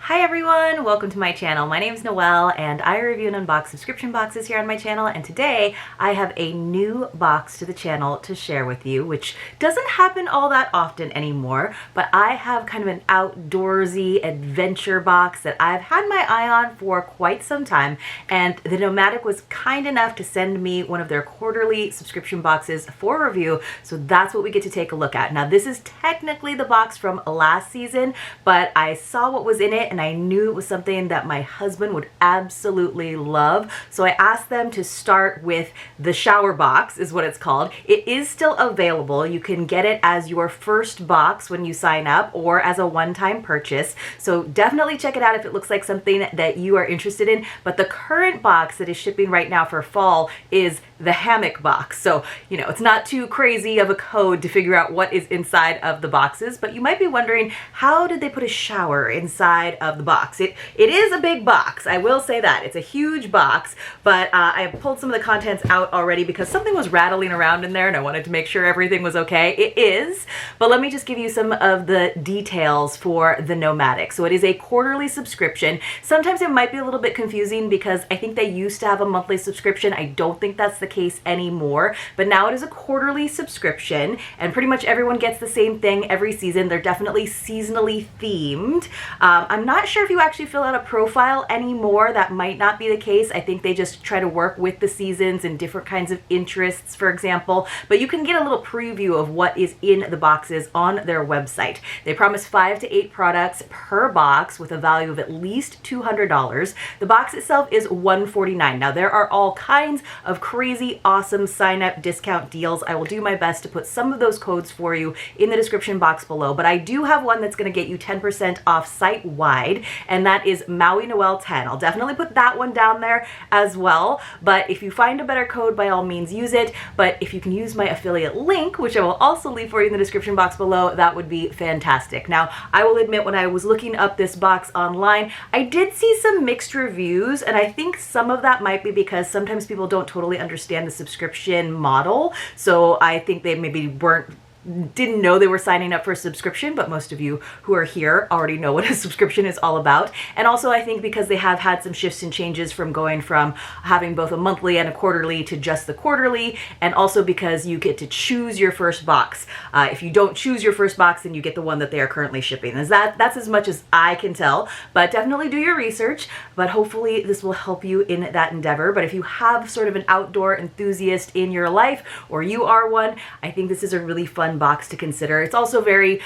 Hi everyone, welcome to my channel. My name is Noelle and I review and unbox subscription boxes here on my channel, and today I have a new box to the channel to share with you, which doesn't happen all that often anymore, but I have kind of an outdoorsy adventure box that I've had my eye on for quite some time, and the Nomadik was kind enough to send me one of their quarterly subscription boxes for review, so that's what we get to take a look at. Now this is technically the box from last season, but I saw what was in it and I knew it was something that my husband would absolutely love. So I asked them to start with the shower box, is what it's called. It is still available. You can get it as your first box when you sign up or as a one-time purchase. So definitely check it out if it looks like something that you are interested in. But the current box that is shipping right now for fall is the hammock box. So, you know, it's not too crazy of a code to figure out what is inside of the boxes, but you might be wondering, how did they put a shower inside of the box? It is a big box, I will say that. It's a huge box, but I pulled some of the contents out already because something was rattling around in there and I wanted to make sure everything was okay. It is, but let me just give you some of the details for the Nomadik. So it is a quarterly subscription. Sometimes it might be a little bit confusing because I think they used to have a monthly subscription. I don't think that's the case anymore, but now it is a quarterly subscription and pretty much everyone gets the same thing every season. They're definitely seasonally themed. I'm not sure if you actually fill out a profile anymore. That might not be the case. I think they just try to work with the seasons and different kinds of interests, for example, but you can get a little preview of what is in the boxes on their website. They promise 5 to 8 products per box with a value of at least $200. The box itself is $149. Now there are all kinds of crazy awesome sign up discount deals. I will do my best to put some of those codes for you in the description box below, but I do have one that's going to get you 10% off site wide, and that is mauinoel 10. I'll definitely put that one down there as well, but if you find a better code, by all means use it. But if you can use my affiliate link, which I will also leave for you in the description box below, that would be fantastic. Now I will admit, when I was looking up this box online, I did see some mixed reviews, and I think some of that might be because sometimes people don't totally understand the subscription model. So I think they maybe didn't know they were signing up for a subscription, but most of you who are here already know what a subscription is all about. And also I think because they have had some shifts and changes from going from having both a monthly and a quarterly to just the quarterly, and also because you get to choose your first box. If you don't choose your first box, then you get the one that they are currently shipping. That's as much as I can tell, but definitely do your research. But hopefully this will help you in that endeavor. But if you have sort of an outdoor enthusiast in your life, or you are one, I think this is a really fun box to consider. It's also very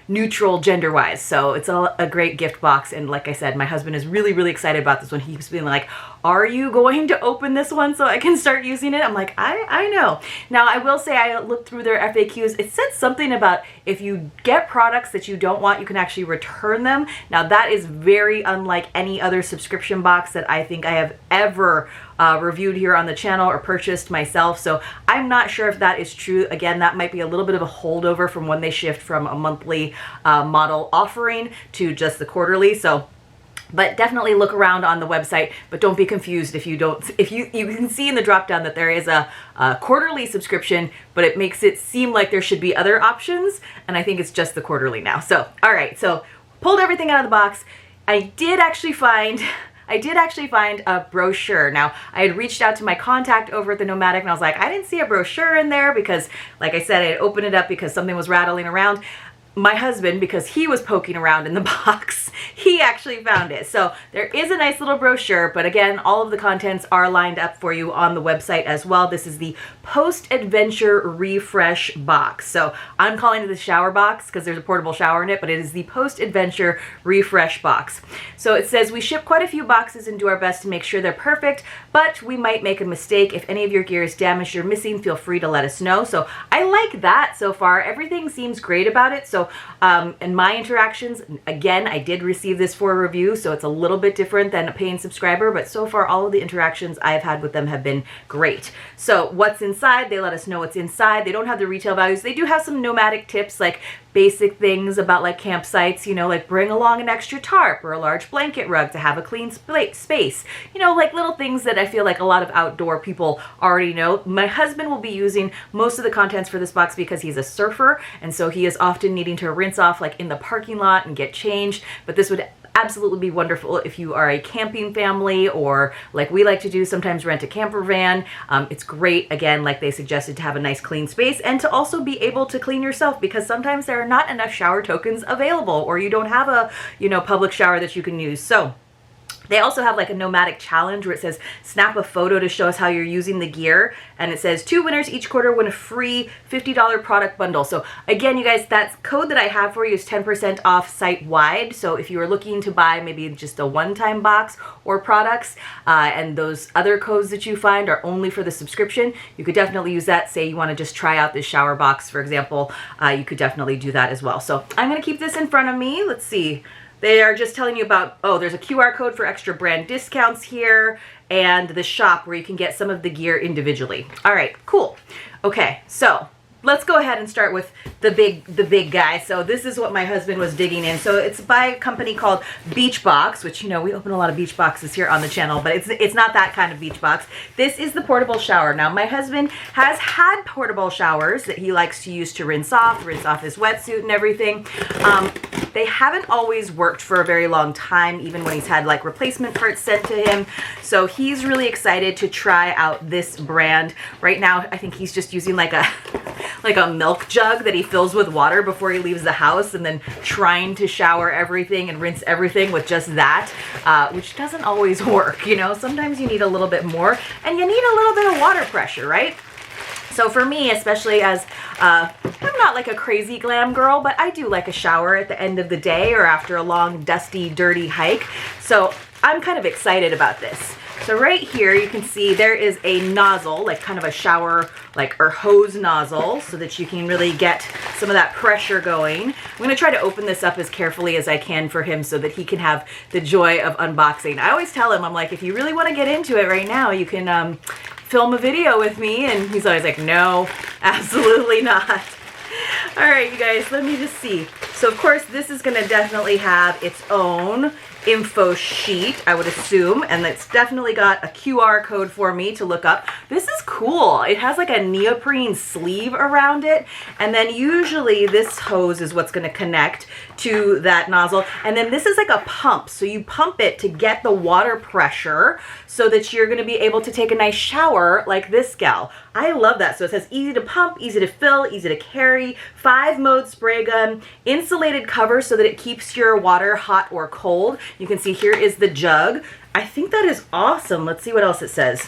neutral gender-wise, so it's a great gift box. And like I said, my husband is really excited about this one. He keeps being like, are you going to open this one so I can start using it? I'm like, I know. Now I will say, I looked through their FAQs. It said something about if you get products that you don't want, you can actually return them. Now that is very unlike any other subscription box that I think I have ever reviewed here on the channel or purchased myself. So I'm not sure if that is true. Again, that might be a little bit of a holdover from when they shift from a monthly model offering to just the quarterly. So, but definitely look around on the website, but don't be confused if you don't, you can see in the drop down that there is a quarterly subscription, but it makes it seem like there should be other options, and I think it's just the quarterly now. So, all right, so pulled everything out of the box. I did actually find a brochure. Now, I had reached out to my contact over at the Nomadik and I was like, I didn't see a brochure in there because, like I said, I had opened it up because something was rattling around. My husband, because he was poking around in the box, he actually found it. So there is a nice little brochure, but again, all of the contents are lined up for you on the website as well. This is the post-adventure refresh box. So I'm calling it the shower box because there's a portable shower in it, but it is the post-adventure refresh box. So it says, we ship quite a few boxes and do our best to make sure they're perfect, but we might make a mistake. If any of your gear is damaged or missing, feel free to let us know. So I like that so far. Everything seems great about it. So in my interactions, again, I did receive this for a review, so it's a little bit different than a paying subscriber, but so far all of the interactions I've had with them have been great. So what's inside, they let us know what's inside. They don't have the retail values. They do have some Nomadik tips, like basic things about like campsites, you know, like bring along an extra tarp or a large blanket rug to have a clean space. You know, like little things that I feel like a lot of outdoor people already know. My husband will be using most of the contents for this box because he's a surfer, and so he is often needing to rinse off like in the parking lot and get changed, but this would absolutely be wonderful if you are a camping family, or like we like to do, sometimes rent a camper van. It's great, again, like they suggested, to have a nice clean space and to also be able to clean yourself, because sometimes there are not enough shower tokens available, or you don't have a, you know, public shower that you can use. So they also have like a Nomadik challenge where it says snap a photo to show us how you're using the gear, and it says 2 winners each quarter win a free $50 product bundle. So again, you guys, that code that I have for you is 10% off site wide. So if you are looking to buy maybe just a one-time box or products, and those other codes that you find are only for the subscription, you could definitely use that. Say you want to just try out this shower box, for example, you could definitely do that as well. So I'm going to keep this in front of me. Let's see. They are just telling you about, oh, there's a QR code for extra brand discounts here, and the shop where you can get some of the gear individually. All right, cool. Okay, so let's go ahead and start with the big guy. So this is what my husband was digging in. So it's by a company called Beachbox, which, you know, we open a lot of beach boxes here on the channel, but it's not that kind of beach box. This is the portable shower. Now, my husband has had portable showers that he likes to use to rinse off his wetsuit and everything. They haven't always worked for a very long time, even when he's had like replacement parts sent to him. So he's really excited to try out this brand. Right now, I think he's just using like a milk jug that he fills with water before he leaves the house, and then trying to shower everything and rinse everything with just that, which doesn't always work. You know, sometimes you need a little bit more, and you need a little bit of water pressure, right? So for me, especially as I'm not like a crazy glam girl, but I do like a shower at the end of the day or after a long, dusty, dirty hike. So I'm kind of excited about this. So right here, you can see there is a nozzle, like kind of a shower, like, or hose nozzle, so that you can really get some of that pressure going. I'm going to try to open this up as carefully as I can for him so that he can have the joy of unboxing. I always tell him, I'm like, if you really want to get into it right now, you can film a video with me, and he's always like, no, absolutely not. All right, you guys, let me just see. So of course, this is going to definitely have its own info sheet, I would assume, and it's definitely got a QR code for me to look up. This is cool. It has like a neoprene sleeve around it, and then usually this hose is what's going to connect to that nozzle, and then this is like a pump, so you pump it to get the water pressure so that you're going to be able to take a nice shower like this gal. I love that. So it says easy to pump, easy to fill, easy to carry, 5-mode spray gun, insulated cover so that it keeps your water hot or cold. You can see here is the jug. I think that is awesome. Let's see what else it says.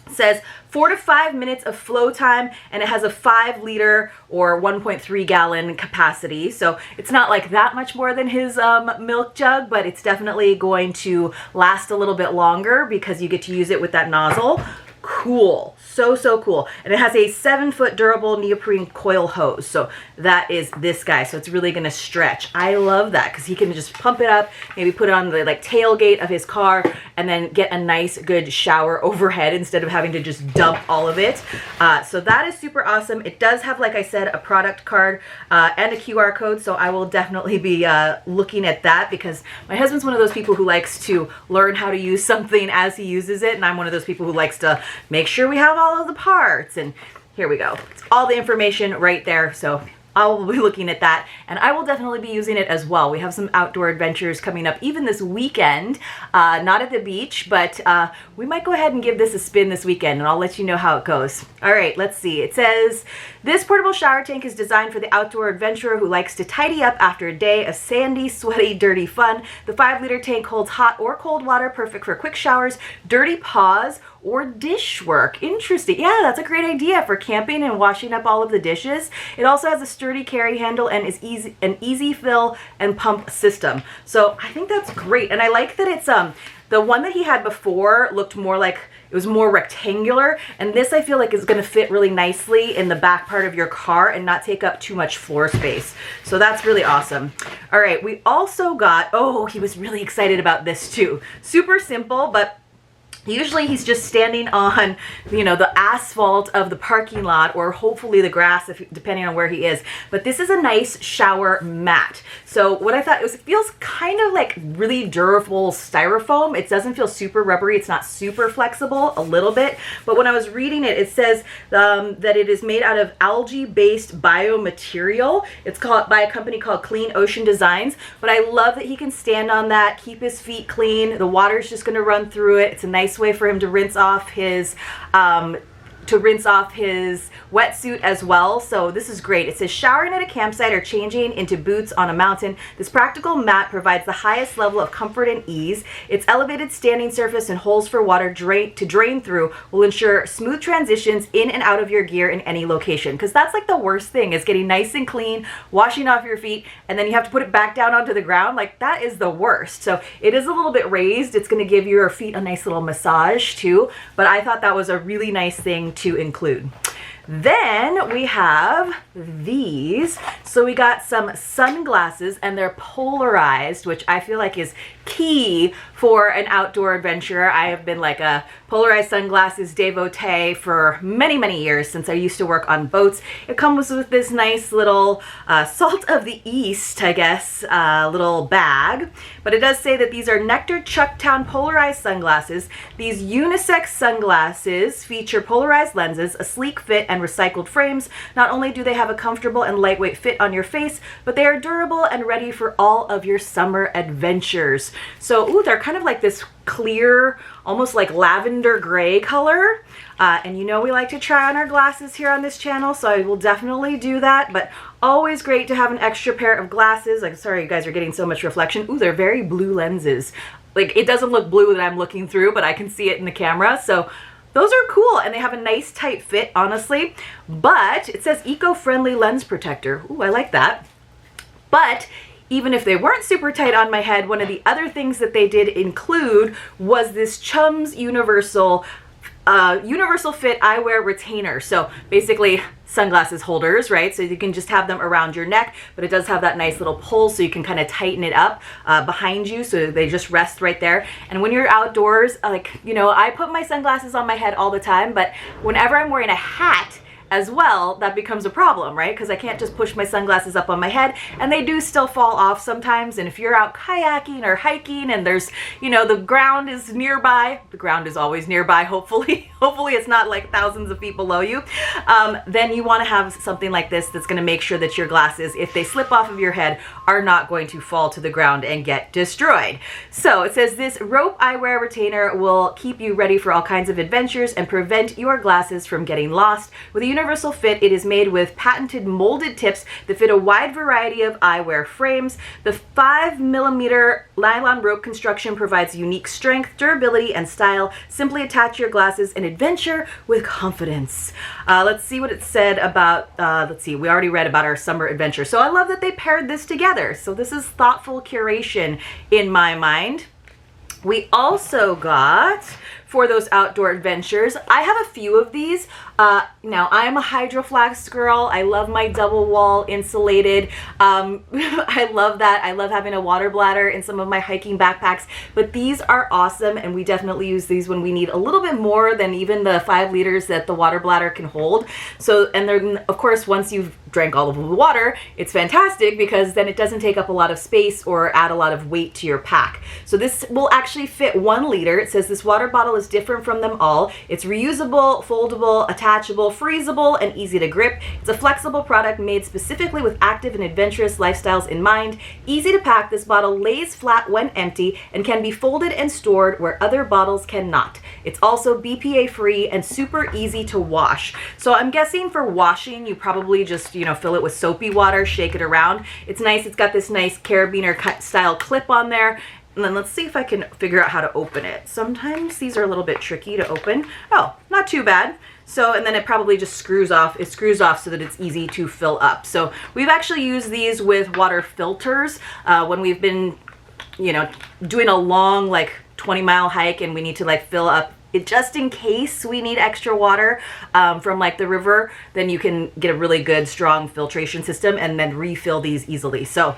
It says 4 to 5 minutes of flow time, and it has a 5-liter or 1.3 gallon capacity. So it's not like that much more than his milk jug, but it's definitely going to last a little bit longer because you get to use it with that nozzle. Cool. So cool. And it has a 7-foot durable neoprene coil hose. So that is this guy. So it's really going to stretch. I love that because he can just pump it up, maybe put it on the like tailgate of his car, and then get a nice good shower overhead instead of having to just dump all of it. So that is super awesome. It does have, like I said, a product card and a QR code. So I will definitely be looking at that because my husband's one of those people who likes to learn how to use something as he uses it. And I'm one of those people who likes to make sure we have all of the parts. And here we go. It's all the information right there. So I will be looking at that, and I will definitely be using it as well. We have some outdoor adventures coming up even this weekend, not at the beach, but we might go ahead and give this a spin this weekend, and I'll let you know how it goes. All right, let's see. It says, this portable shower tank is designed for the outdoor adventurer who likes to tidy up after a day of sandy, sweaty, dirty fun. The 5-liter tank holds hot or cold water, perfect for quick showers, dirty paws, or dish work. Interesting. Yeah, that's a great idea for camping and washing up all of the dishes. It also has a sturdy carry handle and is an easy fill and pump system. So I think that's great. And I like that it's the one that he had before looked more like it was more rectangular, and this I feel like is going to fit really nicely in the back part of your car and not take up too much floor space. So that's really awesome. All right, we also got, oh, he was really excited about this too. Super simple, but Usually he's just standing on, you know, the asphalt of the parking lot, or hopefully the grass, if depending on where he is. But this is a nice shower mat. So what I thought, it feels kind of like really durable styrofoam. It doesn't feel super rubbery. It's not super flexible, a little bit. But when I was reading it, it says that it is made out of algae-based biomaterial. It's called by a company called Clean Ocean Designs. But I love that he can stand on that, keep his feet clean. The water's just going to run through it. It's a nice way for him to rinse off his wetsuit as well. So this is great. It says showering at a campsite or changing into boots on a mountain. This practical mat provides the highest level of comfort and ease. Its elevated standing surface and holes for water to drain through will ensure smooth transitions in and out of your gear in any location. Because that's like the worst thing, is getting nice and clean, washing off your feet, and then you have to put it back down onto the ground. Like, that is the worst. So it is a little bit raised. It's going to give your feet a nice little massage too. But I thought that was a really nice thing to include. Then we have these. So we got some sunglasses, and they're polarized, which I feel like is key for an outdoor adventure. I have been like a polarized sunglasses devotee for many, many years, since I used to work on boats. It comes with this nice little salt of the east, I guess, little bag. But it does say that these are Nectar Chucktown polarized sunglasses. These unisex sunglasses feature polarized lenses, a sleek fit, and recycled frames. Not only do they have a comfortable and lightweight fit on your face, but they are durable and ready for all of your summer adventures. So, ooh, they're kind of like this clear, almost like lavender gray color. And you know we like to try on our glasses here on this channel, so I will definitely do that. But always great to have an extra pair of glasses. Like, sorry, you guys are getting so much reflection. Ooh, they're very blue lenses. Like, it doesn't look blue that I'm looking through, but I can see it in the camera. So those are cool, and they have a nice tight fit, honestly. But it says eco-friendly lens protector. Ooh, I like that. But even if they weren't super tight on my head, one of the other things that they did include was this Chums Universal Fit Eyewear Retainer. So basically sunglasses holders, right? So you can just have them around your neck, but it does have that nice little pull, so you can kind of tighten it up behind you, so they just rest right there. And when you're outdoors, like, you know, I put my sunglasses on my head all the time, but whenever I'm wearing a hat as well, that becomes a problem, right? Because I can't just push my sunglasses up on my head, and they do still fall off sometimes. And if you're out kayaking or hiking and there's, you know, the ground is nearby, the ground is always nearby, hopefully it's not like thousands of feet below you, then you want to have something like this that's going to make sure that your glasses, if they slip off of your head, are not going to fall to the ground and get destroyed. So it says this rope eyewear retainer will keep you ready for all kinds of adventures and prevent your glasses from getting lost. With a universal fit, it is made with patented molded tips that fit a wide variety of eyewear frames. The 5mm nylon rope construction provides unique strength, durability, and style. Simply attach your glasses and adventure with confidence. Let's see what it said about, let's see, we already read about our summer adventure. So I love that they paired this together. So this is thoughtful curation in my mind. We also got, for those outdoor adventures, I have a few of these. Now, I'm a Hydro Flask girl. I love my double wall insulated. I love that. I love having a water bladder in some of my hiking backpacks, but these are awesome, and we definitely use these when we need a little bit more than even the 5 liters that the water bladder can hold. So, and then, of course, once you've drank all of the water, it's fantastic because then it doesn't take up a lot of space or add a lot of weight to your pack. So this will actually fit 1 liter. It says this water bottle is different from them all. It's reusable, foldable, attachable, freezable, and easy to grip. It's a flexible product made specifically with active and adventurous lifestyles in mind. Easy to pack, this bottle lays flat when empty and can be folded and stored where other bottles cannot. It's also BPA free and super easy to wash. So I'm guessing for washing, you probably just, you know, fill it with soapy water, shake it around. It's nice. It's got this nice carabiner cut style clip on there. And then let's see if I can figure out how to open it. Sometimes these are a little bit tricky to open. Oh, not too bad. So, and then it probably just screws off. It screws off so that it's easy to fill up. So we've actually used these with water filters when we've been, you know, doing a long, like 20-mile hike and we need to like fill up it just in case we need extra water from like the river. Then you can get a really good strong filtration system and then refill these easily. So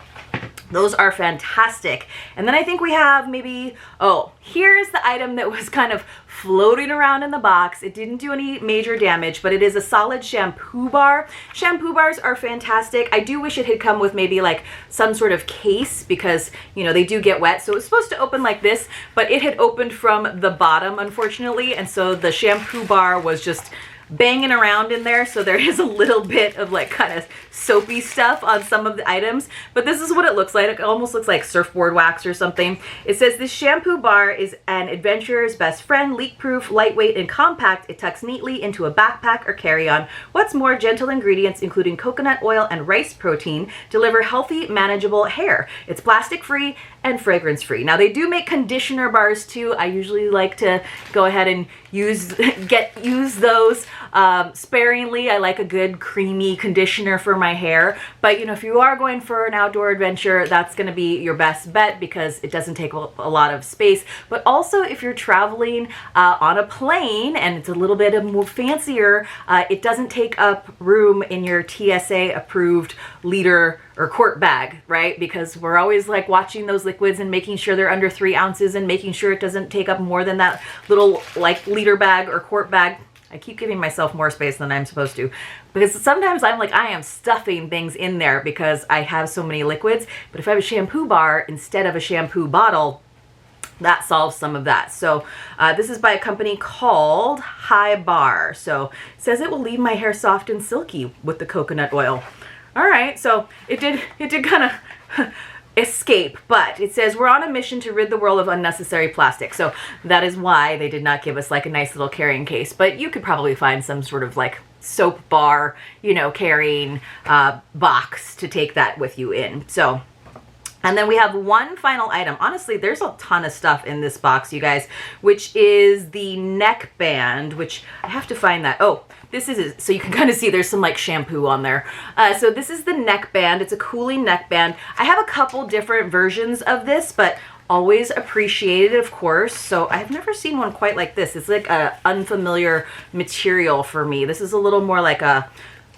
Those are fantastic. And then I think we have maybe, oh, here's the item that was kind of floating around in the box. It didn't do any major damage, but it is a solid shampoo bar. Shampoo bars are fantastic. I do wish it had come with maybe like some sort of case because, you know, they do get wet. So it was supposed to open like this, but it had opened from the bottom, unfortunately. And so the shampoo bar was just banging around in there, so there is a little bit of like kind of soapy stuff on some of the items, but this is what it looks like. It almost looks like surfboard wax or something. It says this shampoo bar is an adventurer's best friend, leak-proof, lightweight, and compact. It tucks neatly into a backpack or carry-on. What's more, gentle ingredients including coconut oil and rice protein deliver healthy, manageable hair. It's plastic-free and fragrance-free. Now they do make conditioner bars too. I usually like to go ahead and use those sparingly. I like a good creamy conditioner for my hair, but you know, if you are going for an outdoor adventure, that's going to be your best bet because it doesn't take a lot of space. But also if you're traveling on a plane and it's a little bit more fancier, it doesn't take up room in your TSA approved liter or quart bag, right? Because we're always like watching those liquids and making sure they're under 3 ounces and making sure it doesn't take up more than that little like liter bag or quart bag. I keep giving myself more space than I'm supposed to because sometimes I'm like, I am stuffing things in there because I have so many liquids. But if I have a shampoo bar instead of a shampoo bottle, that solves some of that. So this is by a company called High Bar. So it says it will leave my hair soft and silky with the coconut oil. All right, so it did kind of escape, but it says we're on a mission to rid the world of unnecessary plastic. So that is why they did not give us like a nice little carrying case, but you could probably find some sort of like soap bar, you know, carrying box to take that with you in. So, and then we have one final item. Honestly, there's a ton of stuff in this box, you guys, which is the neck band, which I have to find that. Oh, this is it. So you can kind of see there's some like shampoo on there. So this is the neck band. It's a cooling neck band. I have a couple different versions of this, but always appreciated, of course. So I've never seen one quite like this. It's like a unfamiliar material for me. This is a little more like a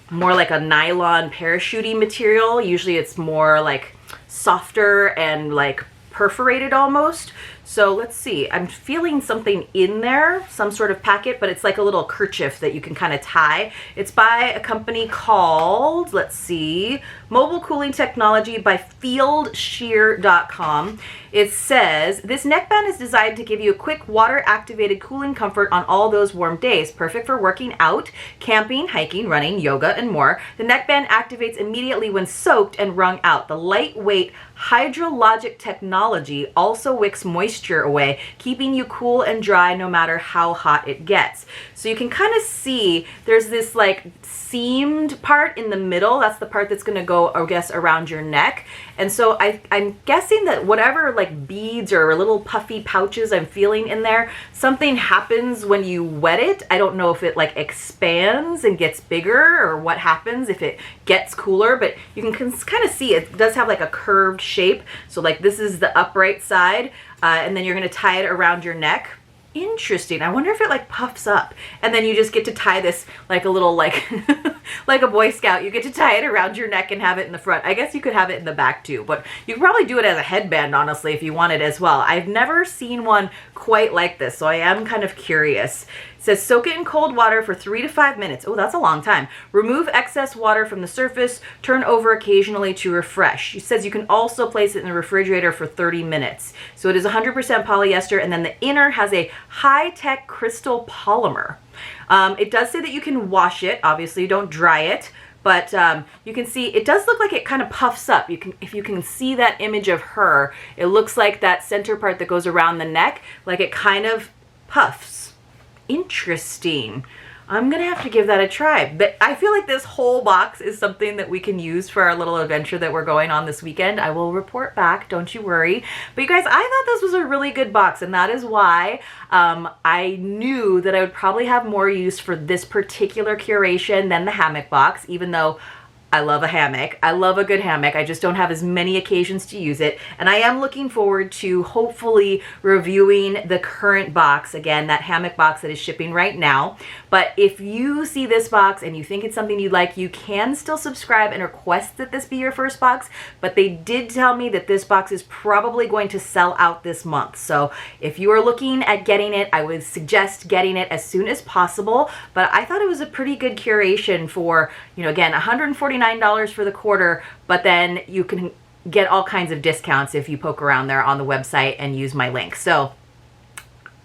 nylon parachute-y material. Usually it's more like softer and like perforated almost. So let's see, I'm feeling something in there, some sort of packet, but it's like a little kerchief that you can kind of tie. It's by a company called, let's see, Mobile Cooling Technology by FieldShear.com. It says, this neckband is designed to give you a quick water-activated cooling comfort on all those warm days. Perfect for working out, camping, hiking, running, yoga, and more. The neckband activates immediately when soaked and wrung out. The lightweight hydrologic technology also wicks moisture away, keeping you cool and dry no matter how hot it gets. So you can kind of see there's this like seamed part in the middle. That's the part that's going to go, I guess, around your neck. And so I'm guessing that whatever like beads or little puffy pouches I'm feeling in there, something happens when you wet it. I don't know if it like expands and gets bigger or what happens if it gets cooler, but you can kind of see it does have like a curved shape. So like this is the upright side, and then you're going to tie it around your neck. Interesting. I wonder if it like puffs up and then you just get to tie this like a little like like a Boy Scout. You get to tie it around your neck and have it in the front. I guess you could have it in the back too, but you could probably do it as a headband, honestly, if you wanted as well. I've never seen one quite like this, so I am kind of curious. It says soak it in cold water for 3 to 5 minutes. Oh, that's a long time. Remove excess water from the surface. Turn over occasionally to refresh. It says you can also place it in the refrigerator for 30 minutes. So it is 100% polyester, and then the inner has a high-tech crystal polymer. It does say that you can wash it. Obviously, you don't dry it, but you can see it does look like it kind of puffs up. You can, if you can see that image of her, it looks like that center part that goes around the neck, like it kind of puffs. Interesting. I'm gonna have to give that a try. But I feel like this whole box is something that we can use for our little adventure that we're going on this weekend. I will report back, don't you worry. But you guys, I thought this was a really good box, and that is why I knew that I would probably have more use for this particular curation than the hammock box, even though I love a hammock. I love a good hammock. I just don't have as many occasions to use it. And I am looking forward to hopefully reviewing the current box, again, that hammock box that is shipping right now. But if you see this box and you think it's something you'd like, you can still subscribe and request that this be your first box. But they did tell me that this box is probably going to sell out this month. So if you are looking at getting it, I would suggest getting it as soon as possible. But I thought it was a pretty good curation for, you know, again, $149 for the quarter, but then you can get all kinds of discounts if you poke around there on the website and use my link. So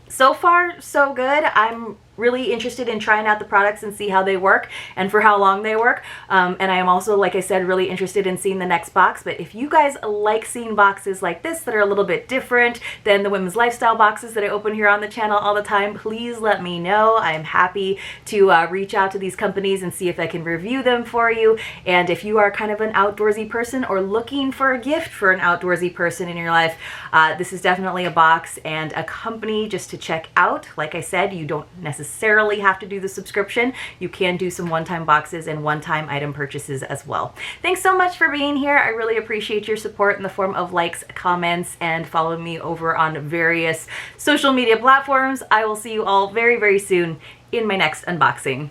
far, so good. I'm really interested in trying out the products and see how they work and for how long they work. And I am also, like I said, really interested in seeing the next box. But if you guys like seeing boxes like this that are a little bit different than the women's lifestyle boxes that I open here on the channel all the time, please let me know. I am happy to reach out to these companies and see if I can review them for you. And if you are kind of an outdoorsy person or looking for a gift for an outdoorsy person in your life, this is definitely a box and a company just to check out. Like I said, you don't necessarily have to do the subscription. You can do some one-time boxes and one-time item purchases as well. Thanks so much for being here. I really appreciate your support in the form of likes, comments, and follow me over on various social media platforms. I will see you all very, very soon in my next unboxing.